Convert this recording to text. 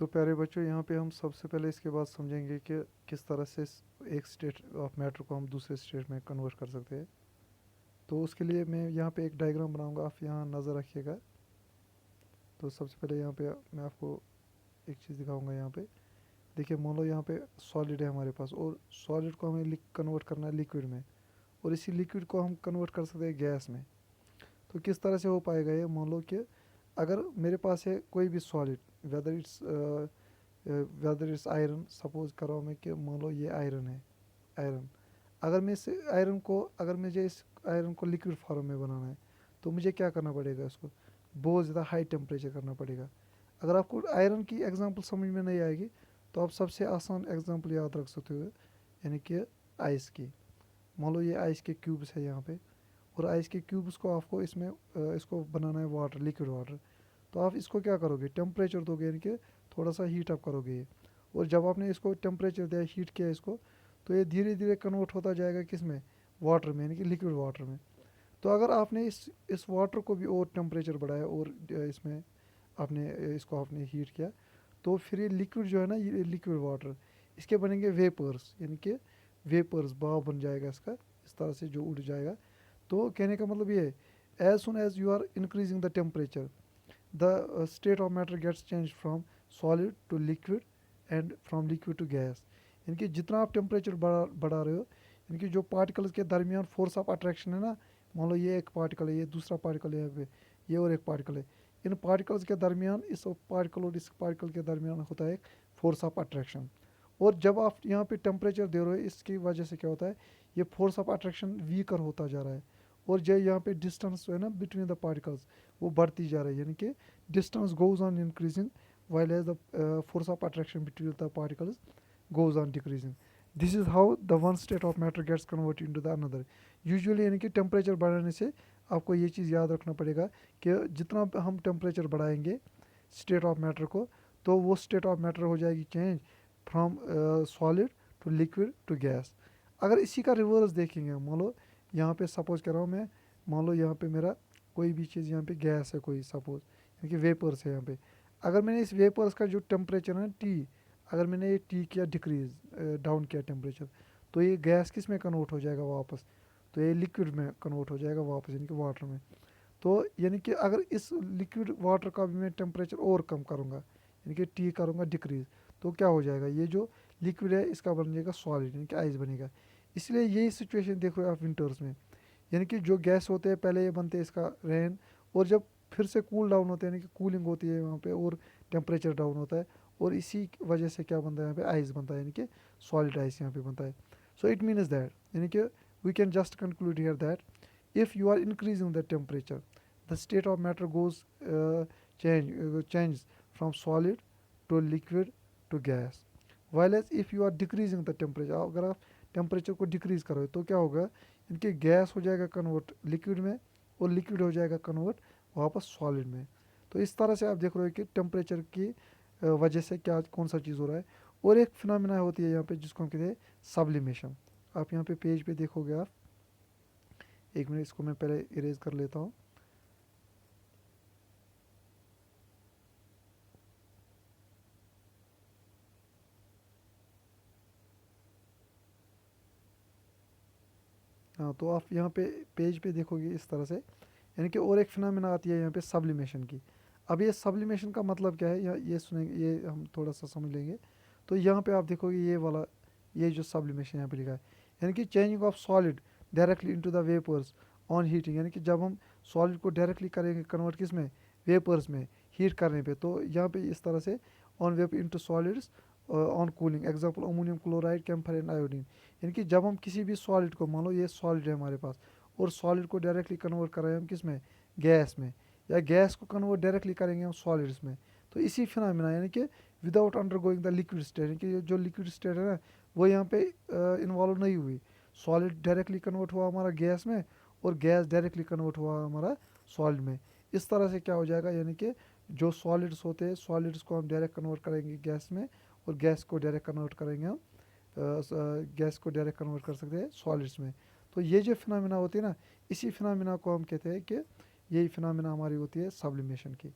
तो प्यारे बच्चों, यहाँ पे हम सबसे पहले इसके बाद समझेंगे कि किस तरह से एक स्टेट ऑफ मैटर को हम दूसरे स्टेट में कन्वर्ट कर सकते हैं। तो उसके लिए मैं यहाँ पे एक डायग्राम बनाऊंगा, आप यहाँ नज़र रखिएगा। तो सबसे पहले यहाँ पे मैं आपको एक चीज़ दिखाऊंगा। यहाँ पे देखिए, मान लो यहाँ पे सॉलिड है हमारे पास, और सॉलिड को हमें कन्वर्ट करना है लिक्विड में, और इसी लिक्विड को हम कन्वर्ट कर सकते हैं गैस में। तो किस तरह से हो पाएगा ये? मान लो कि अगर मेरे पास है कोई भी solid, whether it's iron, suppose कर रहा हूँ मैं कि मान लो ये आयरन है, आयरन। अगर मुझे इस आयरन को लिक्विड फॉर्म में बनाना है, तो मुझे क्या करना पड़ेगा? इसको बहुत ज़्यादा हाई टेम्परेचर करना पड़ेगा। अगर आपको आयरन की एग्जांपल समझ में नहीं आएगी, तो आप सबसे आसान एग्जांपल याद रख सकते हो, यानी कि आइस की। मान लो ये आइस के क्यूब्स है यहाँ पे, और आइस के क्यूब्स को आपको इसको बनाना है वाटर, लिक्विड वाटर। तो आप इसको क्या करोगे? टेम्परेचर दोगे, यानी कि थोड़ा सा हीट अप करोगे ये। और जब आपने इसको टेम्परेचर दिया, हीट किया इसको, तो ये धीरे धीरे कन्वर्ट होता जाएगा किस में? वाटर में, यानी कि लिक्विड वाटर में। तो अगर आपने इस वाटर को भी और टेम्परेचर बढ़ाया, और इसमें आपने हीट किया, तो फिर ये लिक्विड जो है ना, ये लिक्विड वाटर, इसके बनेंगे वेपर्स, यानी कि वेपर्स, भाप बन जाएगा इसका, इस तरह से जो उड़ जाएगा। तो कहने का मतलब ये है, as soon as you are increasing the temperature, the state of matter gets changed from solid to liquid and from liquid to gas। यानी कि जितना आप टेम्परेचर बढ़ा रहे हो, यानी कि जो पार्टिकल्स के दरमियान फोर्स ऑफ अट्रैक्शन है ना, मान लो ये एक पार्टिकल है, ये दूसरा पार्टिकल है, यहाँ पे ये और एक पार्टिकल है। इन पार्टिकल्स के दरमियान, इस पार्टिकल और इस पार्टिकल के दरमियान होता है एक फोर्स ऑफ अट्रैक्शन। और जब आप यहाँ पे टेम्परेचर दे रहे हो, इसकी वजह से क्या होता है? ये फोर्स ऑफ अट्रैक्शन वीकर होता जा रहा है, और जो यहाँ पे डिस्टेंस है ना बिटवीन द पार्टिकल्स, वो बढ़ती जा रही है, यानी कि distance goes on increasing while as the force of attraction between the particles goes on decreasing। this is how the one state of matter gets converted into the another। usually यानी कि temperature बढ़ाने से आपको ये चीज़ याद रखना पड़ेगा कि जितना हम टेम्परेचर बढ़ाएंगे स्टेट ऑफ मैटर को, तो वो स्टेट ऑफ मैटर हो जाएगी change from solid to liquid to gas. अगर इसी का रिवर्स देखेंगे, मान लो यहाँ पे सपोज कर रहा हूँ मैं, मान लो यहाँ पे मेरा कोई भी चीज़, यहाँ पे गैस है कोई, सपोज यानी कि वेपर्स है यहाँ पे। अगर मैंने इस वेपर्स का जो टेम्परेचर है टी, अगर मैंने ये टी किया डिक्रीज, डाउन किया टेम्परेचर, तो ये गैस किस में कन्वर्ट हो जाएगा वापस? तो ये लिक्विड में कन्वर्ट हो जाएगा वापस, यानी कि वाटर में। तो यानी कि अगर इस लिक्विड वाटर का भी मैं टेम्परेचर और कम करूँगा, यानी कि टी करूँगा डिक्रीज, तो क्या हो जाएगा? ये जो लिक्विड है इसका बन जाएगा सॉलिड, यानी कि आइस बनेगा। इसलिए यही सिचुएशन देख रहे हो आप विंटर्स में, यानी कि जो गैस होते हैं पहले ये बनते हैं इसका रेन, और जब फिर से कूल डाउन होते हैं, यानी कि कूलिंग होती है वहाँ पे, और टेम्परेचर डाउन होता है, और इसी वजह से क्या बनता है? यहाँ पे आइस बनता है, यानी कि सॉलिड आइस यहाँ पे बनता है। सो इट मीन्स दैट, यानी कि we can just conclude here that if you are increasing the temperature, the state of matter goes change from solid to liquid to gas। while as if you are decreasing the temperature, अगर आप temperature को decrease करोगे, तो क्या होगा? इनके gas हो जाएगा कन्वर्ट लिक्विड में, और लिक्विड हो जाएगा कन्वर्ट वापस सॉलिड में। तो इस तरह से आप देख रहे हो कि टेम्परेचर की वजह से क्या कौन सा चीज़ हो रहा है। और एक फिनोमेना होती है यहाँ पे जिसको हम कहते हैं सब्लिमेशन। आप यहाँ पे पेज पे देखोगे आप, एक मिनट, इसको मैं पहले इरेज कर लेता हूँ। हाँ, तो आप यहाँ पे पेज पे देखोगे इस तरह से, यानी कि और एक फिनोमेना आती है यहाँ पे सब्लिमेशन की। अब ये सब्लिमेशन का मतलब क्या है, ये सुनेंगे, ये हम थोड़ा सा समझ लेंगे। तो यहाँ पे आप देखोगे ये वाला, ये जो सब्लिमेशन यहाँ पे लिखा है, यानी कि changing of solid directly into the vapours on heating, यानी कि जब हम सॉलिड को डायरेक्टली करेंगे कन्वर्ट किस में? वेपर्स में, हीट करने पे। तो यहाँ पे इस तरह से on vapour into solids on cooling, example ammonium chloride, camphor and iodine. यानी कि जब हम किसी भी सॉलिड को, मान लो ये सॉलिड है हमारे पास, और सॉलिड को डायरेक्टली कन्वर्ट कर रहे हैं हम किस में? गैस में। या गैस को कन्वर्ट डायरेक्टली करेंगे हम सॉलिड्स में। तो इसी फिनोमेना, यानी कि without under going the liquid state, यानी कि जो लिक्विड स्टेट है ना, वो यहाँ पे इन्वॉल्व नहीं हुई। सॉलिड डायरेक्टली कन्वर्ट हुआ हमारा गैस में, और गैस डायरेक्टली कन्वर्ट हुआ हमारा सॉलिड में। इस तरह से क्या हो जाएगा? यानी कि जो सॉलिड्स होते हैं, सॉलिड्स को हम डायरेक्ट कन्वर्ट करेंगे गैस में, और गैस को डायरेक्ट कन्वर्ट करेंगे हम गैस को डायरेक्ट कन्वर्ट कर सकते हैं सॉलिड्स में। तो ये जो फिनोमेना होती है ना, इसी फिनोमेना को हम कहते हैं कि यही फिनोमेना हमारी होती है सब्लिमेशन की।